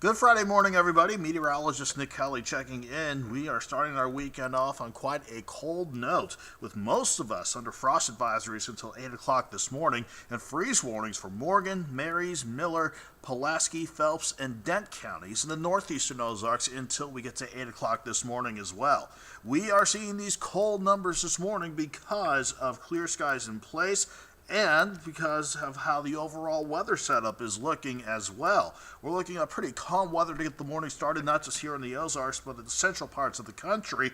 Good Friday morning, everybody. Meteorologist Nick Kelly checking in. We are starting our weekend off on quite a cold note, with most of us under frost advisories until 8 o'clock this morning, and freeze warnings for Morgan, Marys, Miller, Pulaski, Phelps, and Dent counties in the northeastern Ozarks until we get to 8 o'clock this morning as well. We are seeing these cold numbers this morning because of clear skies in place, and because of how the overall weather setup is looking as well. We're looking at pretty calm weather to get the morning started, not just here in the Ozarks, but in the central parts of the country.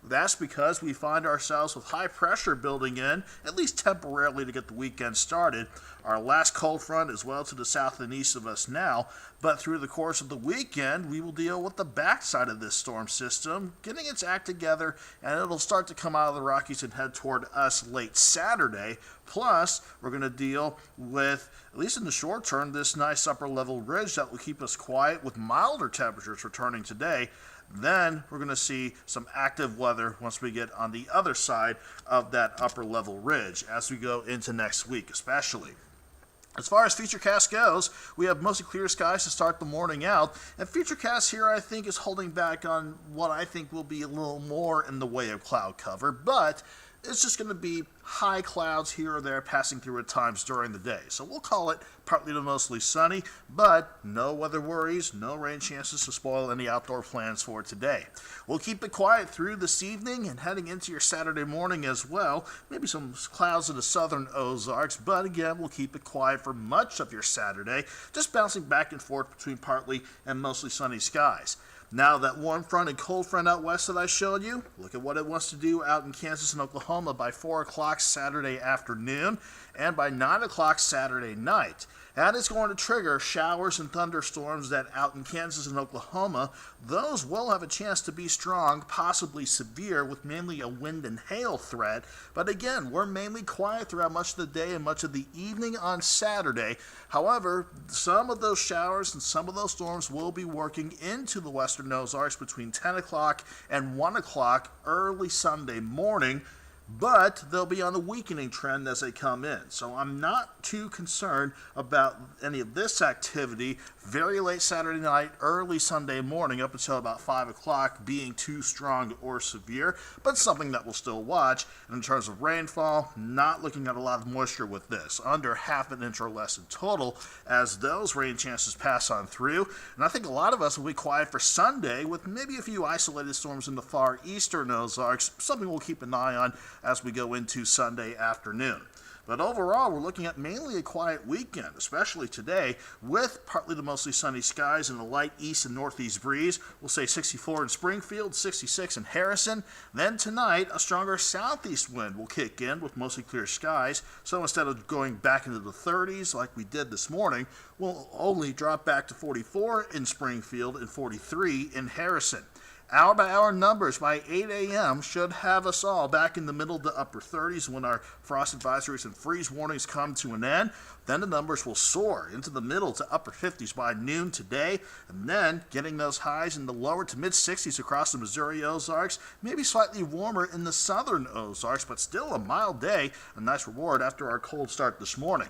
That's because we find ourselves with high pressure building in, at least temporarily, to get the weekend started. Our last cold front is well to the south and east of us now, but through the course of the weekend, we will deal with the backside of this storm system, getting its act together, and it'll start to come out of the Rockies and head toward us late Saturday. Plus, we're going to deal with, at least in the short term, this nice upper level ridge that will keep us quiet with milder temperatures returning today. Then we're going to see some active weather once we get on the other side of that upper level ridge as we go into next week especially. As far as Futurecast goes, we have mostly clear skies to start the morning out, and Futurecast here I think is holding back on what I think will be a little more in the way of cloud cover, but it's just going to be high clouds here or there passing through at times during the day. So we'll call it partly to mostly sunny, but no weather worries, no rain chances to spoil any outdoor plans for today. We'll keep it quiet through this evening and heading into your Saturday morning as well. Maybe some clouds in the southern Ozarks, but again, we'll keep it quiet for much of your Saturday, just bouncing back and forth between partly and mostly sunny skies. Now, that warm front and cold front out west that I showed you, look at what it wants to do out in Kansas and Oklahoma by 4 o'clock Saturday afternoon and by 9 o'clock Saturday night. That is going to trigger showers and thunderstorms that out in Kansas and Oklahoma, those will have a chance to be strong, possibly severe, with mainly a wind and hail threat. But again, we're mainly quiet throughout much of the day and much of the evening on Saturday. However, some of those showers and some of those storms will be working into the western Ozarks between 10 o'clock and 1 o'clock early Sunday morning, but they'll be on a weakening trend as they come in. So I'm not too concerned about any of this activity very late Saturday night, early Sunday morning, up until about 5 o'clock, being too strong or severe, but something that we'll still watch. And in terms of rainfall, not looking at a lot of moisture with this, under half an inch or less in total, as those rain chances pass on through. And I think a lot of us will be quiet for Sunday, with maybe a few isolated storms in the far eastern Ozarks, something we'll keep an eye on as we go into Sunday afternoon. But overall, we're looking at mainly a quiet weekend, especially today, with partly to mostly sunny skies and a light east and northeast breeze. We'll say 64 in Springfield, 66 in Harrison. Then tonight, a stronger southeast wind will kick in with mostly clear skies. So instead of going back into the 30s like we did this morning, we'll only drop back to 44 in Springfield and 43 in Harrison. Hour-by-hour numbers by 8 a.m. should have us all back in the middle to upper 30s when our frost advisories and freeze warnings come to an end. Then the numbers will soar into the middle to upper 50s by noon today, and then getting those highs in the lower to mid-60s across the Missouri Ozarks, maybe slightly warmer in the southern Ozarks, but still a mild day, a nice reward after our cold start this morning.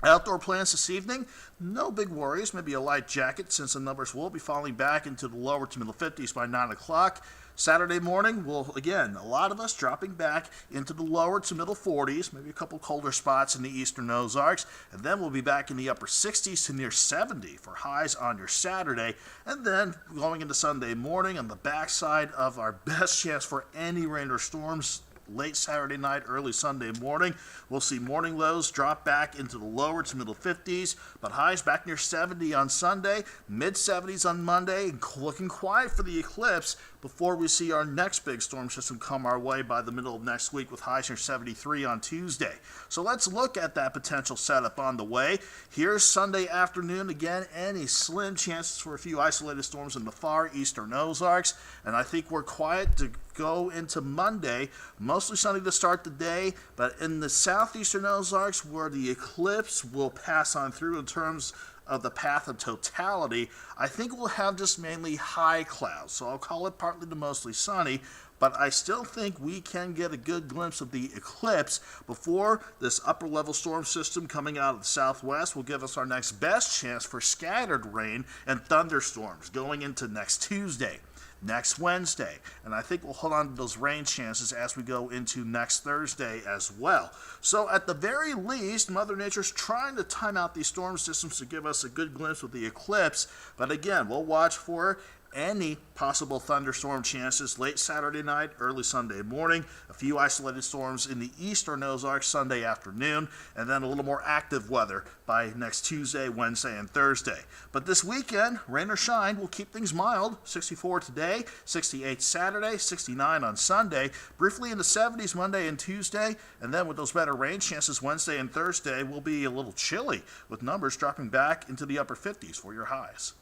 Outdoor plans this evening, no big worries, maybe a light jacket since the numbers will be falling back into the lower to middle 50s by 9 o'clock. Saturday morning, again, a lot of us dropping back into the lower to middle 40s, maybe a couple colder spots in the eastern Ozarks, and then we'll be back in the upper 60s to near 70 for highs on your Saturday, and then going into Sunday morning on the backside of our best chance for any rain or storms late Saturday night, early Sunday morning. We'll see morning lows drop back into the lower to middle 50s, but highs back near 70 on Sunday, mid-70s on Monday, and looking quiet for the eclipse before we see our next big storm system come our way by the middle of next week with highs near 73 on Tuesday. So let's look at that potential setup on the way. Here's Sunday afternoon. Again, any slim chances for a few isolated storms in the far eastern Ozarks, and I think we're quiet to go into Monday. Mostly sunny to start the day, but in the southeastern Ozarks where the eclipse will pass on through in terms of the path of totality, I think we'll have just mainly high clouds. So I'll call it partly to mostly sunny, but I still think we can get a good glimpse of the eclipse before this upper level storm system coming out of the southwest will give us our next best chance for scattered rain and thunderstorms going into next Tuesday, next Wednesday, and I think we'll hold on to those rain chances as we go into next Thursday as well. So at the very least, Mother Nature's trying to time out these storm systems to give us a good glimpse of the eclipse, but again, we'll watch for any possible thunderstorm chances late Saturday night, early Sunday morning, a few isolated storms in the eastern Ozarks Sunday afternoon, and then a little more active weather by next Tuesday, Wednesday, and Thursday. But this weekend, rain or shine, will keep things mild. 64 today, 68 Saturday, 69 on Sunday, briefly in the 70s Monday and Tuesday, and then with those better rain chances Wednesday and Thursday, will be a little chilly, with numbers dropping back into the upper 50s for your highs.